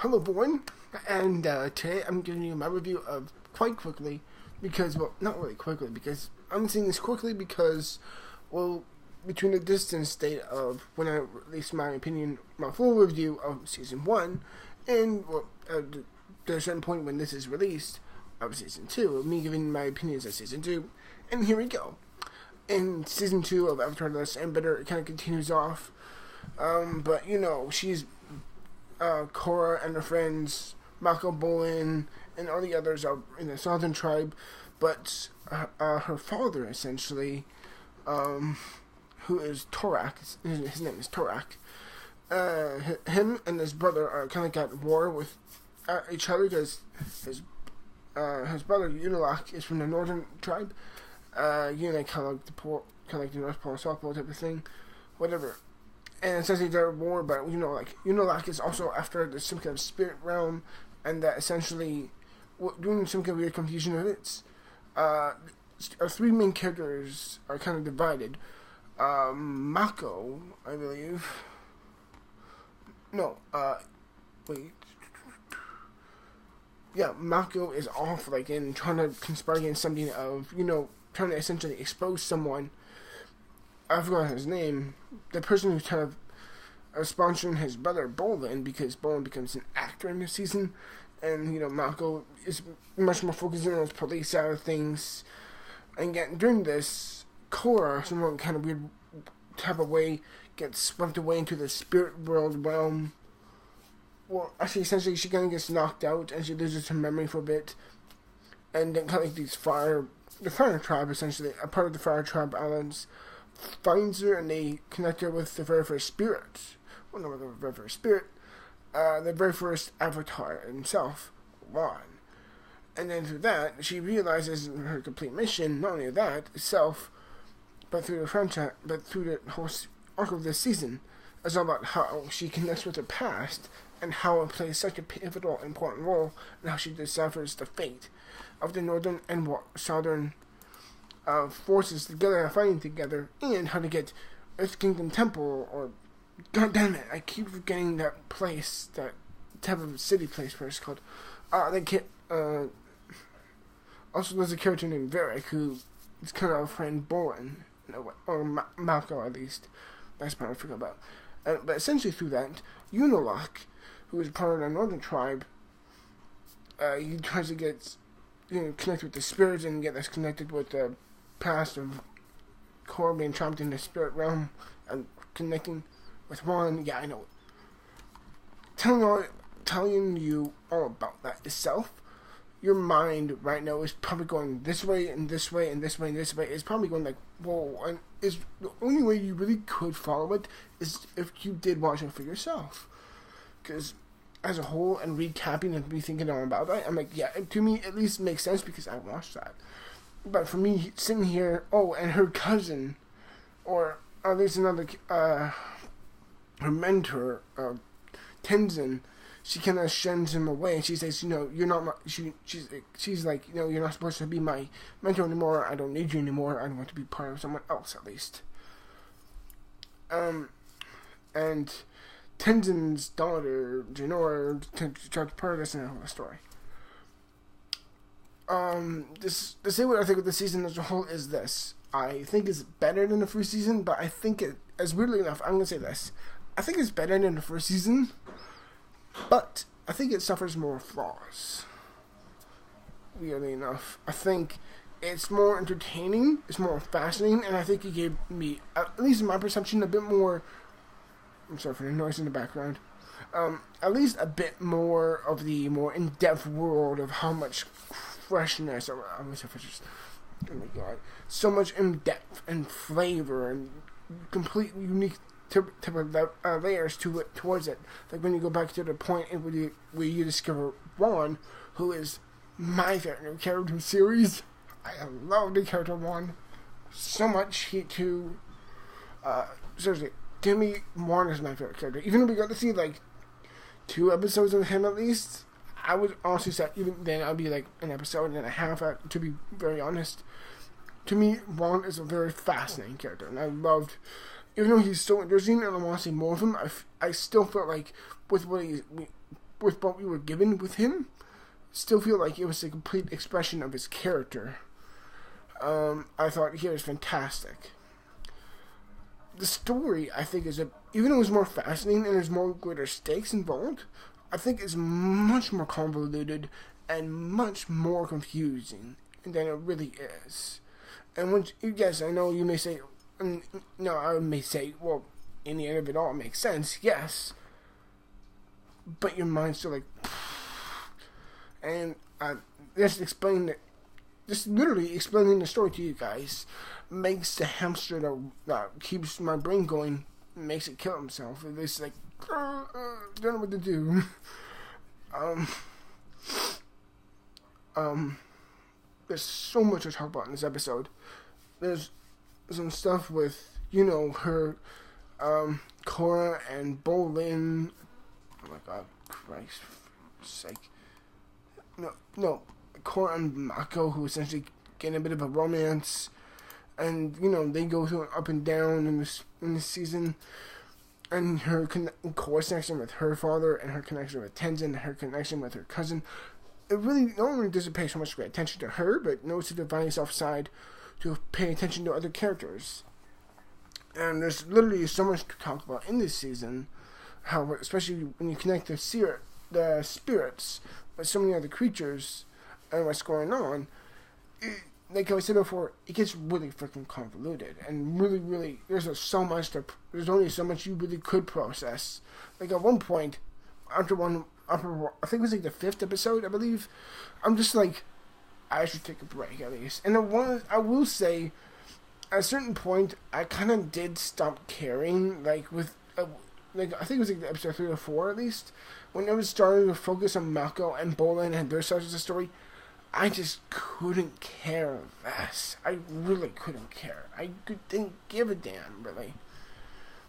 Hello everyone, and today I'm giving you my review of quite quickly, because, well, not really quickly, because I'm saying this quickly because, well, between the distance date of when I released my opinion, my full review of Season 1, and, well, there's a certain point when this is released, of Season 2, of me giving my opinions of Season 2, and here we go. In Season 2 of Avatar: The Last Airbender, it kind of continues off, but, you know, she's Korra and her friends, Mako Bolin, and all the others are in the Southern Tribe, but her father, essentially, who is Torak, his name is Torak, him and his brother are kind of got war with each other, because his brother, Unalak, is from the Northern Tribe, Unalak kind of like the North Pole, South Pole type of thing, whatever. And essentially they're at war, but Unalak is also after some kind of spirit realm, and that essentially doing some kind of weird confusion of it. Our three main characters are kind of divided. Mako, I believe. No, wait. Yeah, Mako is off, like, in trying to conspire against something of, trying to essentially expose someone. I forgot his name. The person who's kind of sponsoring his brother, Bolin, because Bolin becomes an actor in this season, and, Mako is much more focused on his police side of things. And yet, during this, Korra, some kind of weird type of way, gets swept away into the spirit world realm. Well, actually, essentially, she kind of gets knocked out, and she loses her memory for a bit. And then kind of like the Fire Tribe, essentially, a part of the Fire Tribe Islands, finds her, and they connect her with the very first spirit. Well, not the very first spirit, the very first Avatar himself, Ron. And then through that, she realizes her complete mission, not only that itself, but through the franchise, but through the whole arc of this season, it's all about how she connects with her past, and how it plays such a pivotal, important role, and how she deciphers the fate of the Northern and Southern forces together and fighting together, and how to get Earth Kingdom Temple, or, god damn it, I keep forgetting that place, that type of city place where it's called. Also there's a character named Varric, who is kind of a friend Bolin, or Mako at least. That's part I forgot about. But essentially through that, Unalak, who is part of the Northern Tribe, he tries to get, connect with the spirits and get us connected with the past of Korra being trapped in the spirit realm and connecting with Ron. Yeah, I know. Telling you all about that itself, your mind right now is probably going this way and this way and this way and this way. It's probably going like, whoa, and is the only way you really could follow it is if you did watch it for yourself. Because as a whole, and recapping and rethinking all about that, I'm like, yeah, to me at least makes sense because I watched that. But for me, sitting here, and her cousin, or at least another, her mentor, Tenzin, she kind of shuns him away, and she says, you're not my, she's like, you're not supposed to be my mentor anymore, I don't need you anymore, I want to be part of someone else, at least. And Tenzin's daughter, Janora, tried to part of this in the story. To say what I think of the season as a whole is this. I think it's better than the first season, but I think it, as weirdly enough, I'm gonna say this. I think it's better than the first season, but I think it suffers more flaws. Weirdly enough. I think it's more entertaining, it's more fascinating, and I think it gave me, at least in my perception, a bit more, I'm sorry for the noise in the background, at least a bit more of the more in-depth world of how much freshness, oh my god, so much in-depth and flavor and completely unique type of layers towards it. Like when you go back to the point where you discover Ron, who is my favorite character in the series. I love the character Ron so much. Seriously, to me, Ron is my favorite character. Even though we got to see like 2 episodes of him at least, I would honestly say even then I'd be like an episode and a half, to be very honest. To me, Ron is a very fascinating character, and I loved, even though he's so interesting and I want to see more of him, I still felt like with what with what we were given with him, still feel like it was a complete expression of his character. I thought he was fantastic. The story, I think, even though it was more fascinating and there's more greater stakes involved, I think it's much more convoluted and much more confusing than it really is. And when, yes, I know you may say, no, I may say, well, in the end of it all, it makes sense, yes. But your mind's still like, and just literally explaining the story to you guys makes the hamster that keeps my brain going, makes it kill himself. It's like, don't know what to do. There's so much to talk about in this episode. There's some stuff with, her, Korra and Bolin. Oh my god, Christ's sake. No, Korra and Mako, who essentially get a bit of a romance. And, they go through up and down in this season. And Korra's connection with her father, and her connection with Tenzin, and her connection with her cousin. It really not only doesn't pay so much great attention to her, but knows to divine itself aside to pay attention to other characters. And there's literally so much to talk about in this season, how, especially when you connect the spirits with so many other creatures and what's going on, like I said before, it gets really freaking convoluted, and really, there's only so much you really could process. Like at one point, after I think it was like the 5th episode, I believe, I'm just like, I should take a break at least. And I will say, at a certain point, I kind of did stop caring, like I think it was like episode 3 or 4 at least, when it was starting to focus on Mako and Bolin and their sides of the story. I just couldn't care less. I really couldn't care. I didn't give a damn, really.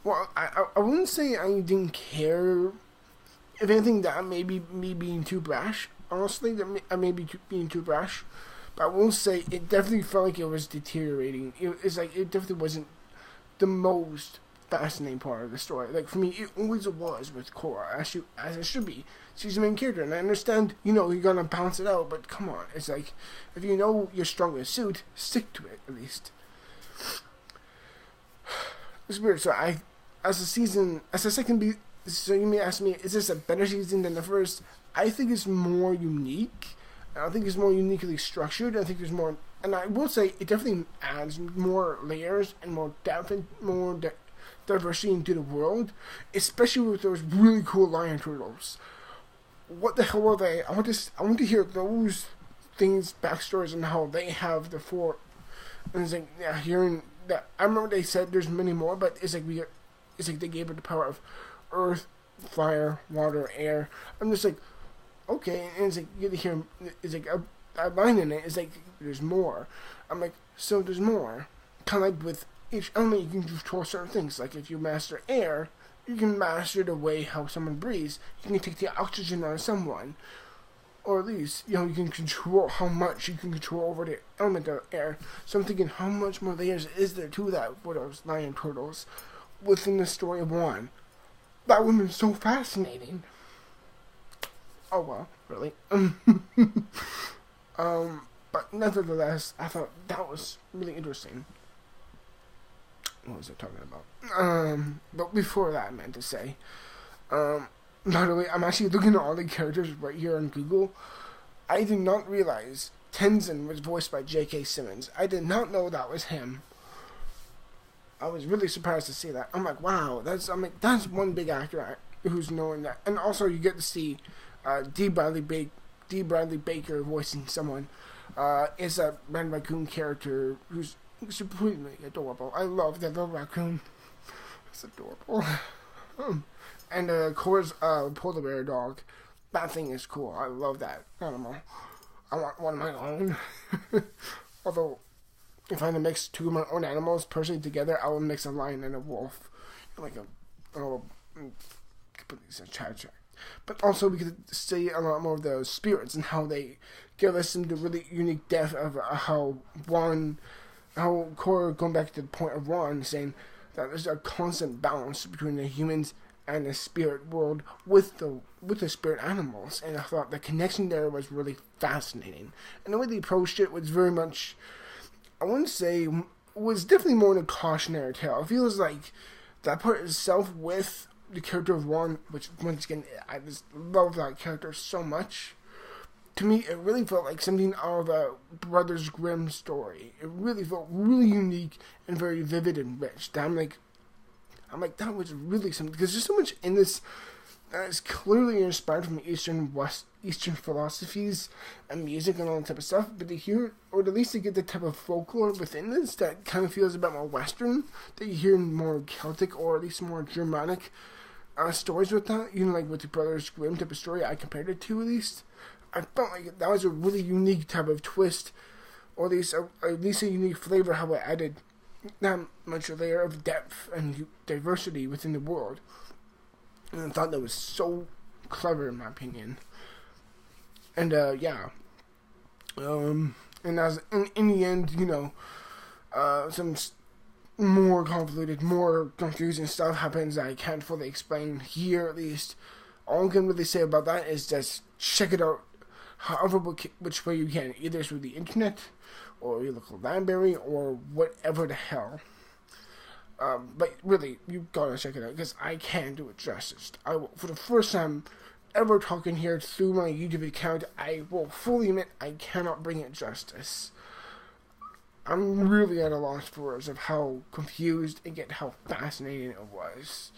Well, I wouldn't say I didn't care. If anything, that may be me being too brash. Honestly, I may be being too brash. But I will say, it definitely felt like it was deteriorating. It's like, it definitely wasn't the most fascinating part of the story. Like, for me, it always was with Korra, as it should be. She's the main character, and I understand, you're gonna balance it out, but come on. It's like, if you know your strongest suit, stick to it, at least. It's weird. So so you may ask me, is this a better season than the first? I think it's more unique. I think it's more uniquely structured. I think there's more, and I will say, it definitely adds more layers and more depth and more diversity into the world, especially with those really cool lion turtles. What the hell are they? I want to hear those things, backstories, and how they have the 4. And it's like, yeah, hearing that. I remember they said there's many more, but it's like they gave her the power of earth, fire, water, air. I'm just like, okay, and it's like you get to hear. It's like a line in it. It's like there's more. I'm like, so there's more. Kind of like with each element, you can control certain things. Like if you master air, you can master the way how someone breathes. You can take the oxygen out of someone. Or at least, you can control how much you can control over the element of air. So I'm thinking, how much more layers is there to that for those lion turtles within the story of one? That would have been so fascinating. Oh well, really. But nevertheless, I thought that was really interesting. What was I talking about? But before that, I meant to say, by the way, I'm actually looking at all the characters right here on Google. I did not realize Tenzin was voiced by J.K. Simmons. I did not know that was him. I was really surprised to see that. I'm like, wow, that's one big actor who's knowing that. And also, you get to see D. Bradley Baker voicing someone. Is a Red Raccoon character who's supremely adorable. I love that little raccoon. It's adorable. And Korra's polar bear dog. That thing is cool. I love that animal. I want one of my own. Although, if I had to mix 2 of my own animals personally together, I would mix a lion and a wolf. Like but also we could see a lot more of the spirits and how they give us some the really unique depth of how Korra, going back to the point of Ron, saying that there's a constant balance between the humans and the spirit world with the spirit animals, and I thought the connection there was really fascinating. And the way they approached it was very much, I wouldn't say, was definitely more than a cautionary tale. It feels like that part itself with the character of Ron, which once again I just love that character so much. To me, it really felt like something out of a Brothers Grimm story. It really felt really unique and very vivid and rich. I'm like, that was really something, because there's so much in this that is clearly inspired from Eastern philosophies and music and all that type of stuff. But to hear, or at least to get the type of folklore within this that kind of feels a bit more Western, that you hear in more Celtic or at least more Germanic stories with that. You know, like with the Brothers Grimm type of story, I compared it to at least. I felt like that was a really unique type of twist, or at least a unique flavor, how it added that much a layer of depth and diversity within the world. And I thought that was so clever, in my opinion. And, yeah. And as in the end, you know, some more convoluted, more confusing stuff happens that I can't fully explain here, at least. All I can really say about that is just check it out however which way you can, either through the internet, or your local library, or whatever the hell. But really, you gotta check it out, because I can't do it justice. I will, for the first time ever talking here through my YouTube account, I will fully admit I cannot bring it justice. I'm really at a loss for words of how confused and yet how fascinating it was.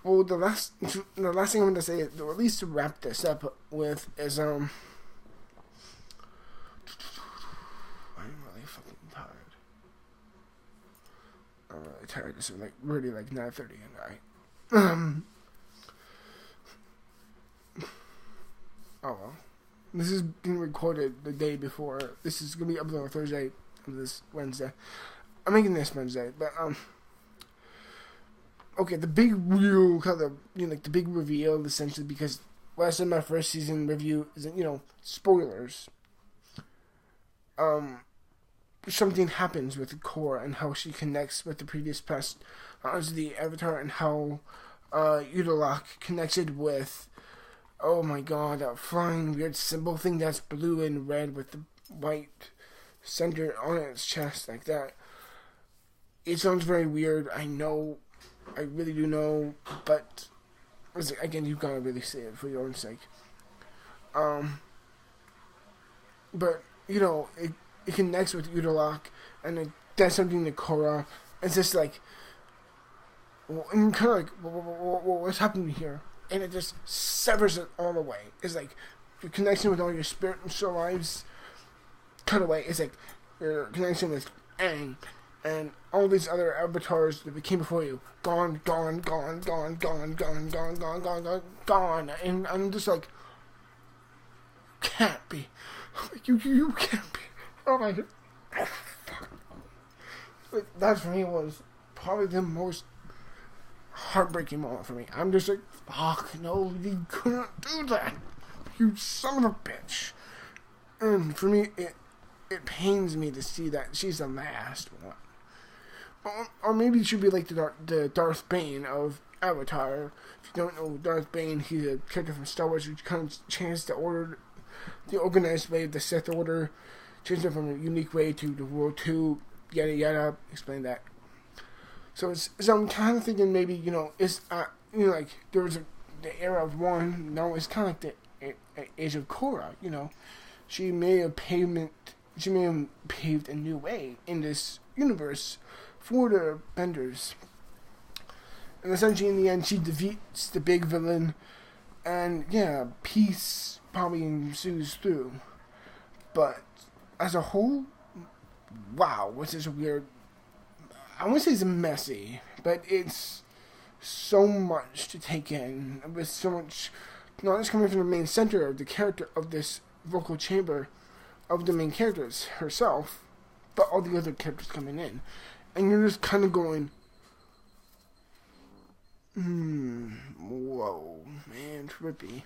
Well, the last thing I'm going to say, or at least to wrap this up with, is, I'm really fucking tired. I'm really tired. It's like, really like 9:30 at night. Oh well. This is being recorded the day before. This is going to be uploaded on Thursday of this Wednesday. I'm making this Wednesday, but, okay, the big real kind of, you know, like the big reveal, essentially, because when I said my first season review is, you know, spoilers. Something happens with Korra and how she connects with the previous past, as the Avatar, and how Udalak connected with, oh my god, that flying weird symbol thing that's blue and red with the white center on its chest like that. It sounds very weird, I know. I really do know, but again, you've got to really see it for your own sake. But you know, it connects with Udalak, and it does something to Korra. It's just like, and kind of like, what's happening here? And it just severs it all away. It's like your connection with all your spirit and soul lives cut away. It's like your connection with Aang and all these other avatars that came before you, gone. And I'm just like, can't be. You can't be. Oh my god. Like, that for me was probably the most heartbreaking moment for me. I'm just like, fuck, no, you couldn't do that. You son of a bitch. And for me, it pains me to see that she's the last one. Or maybe it should be like the Darth Bane of Avatar. If you don't know Darth Bane, he's a character from Star Wars who kind of changed the organized way of the Sith Order, changed it from a unique way to the World 2, yada yada, explain that. So I'm kind of thinking maybe, you know, it's, you know, like, there was the era of one, now it's kind of like the age of Korra, you know. She may have paved a new way in this universe for the Benders. And essentially, in the end, she defeats the big villain, and yeah, peace probably ensues through. But as a whole, wow, what's this weird? I wouldn't say it's messy, but it's so much to take in. With so much, not just coming from the main center of the character of this vocal chamber of the main characters herself, but all the other characters coming in. And you're just kind of going, whoa, man, trippy.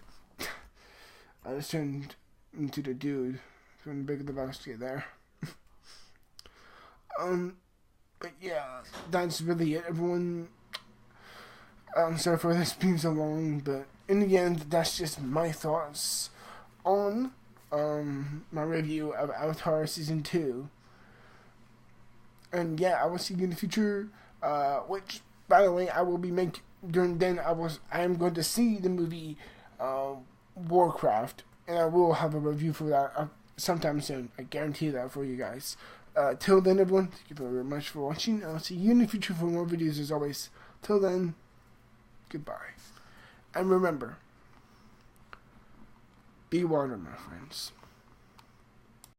I just turned into the dude from the Big Lebowski there. But yeah, that's really it, everyone. I'm sorry for this being so long, but in the end, that's just my thoughts on my review of Avatar Season 2. And yeah, I will see you in the future, which, by the way, I will be making, during then, I am going to see the movie Warcraft, and I will have a review for that sometime soon. I guarantee that for you guys. Till then, everyone, thank you very much for watching. I'll see you in the future for more videos as always. Till then, goodbye. And remember, be water, my friends.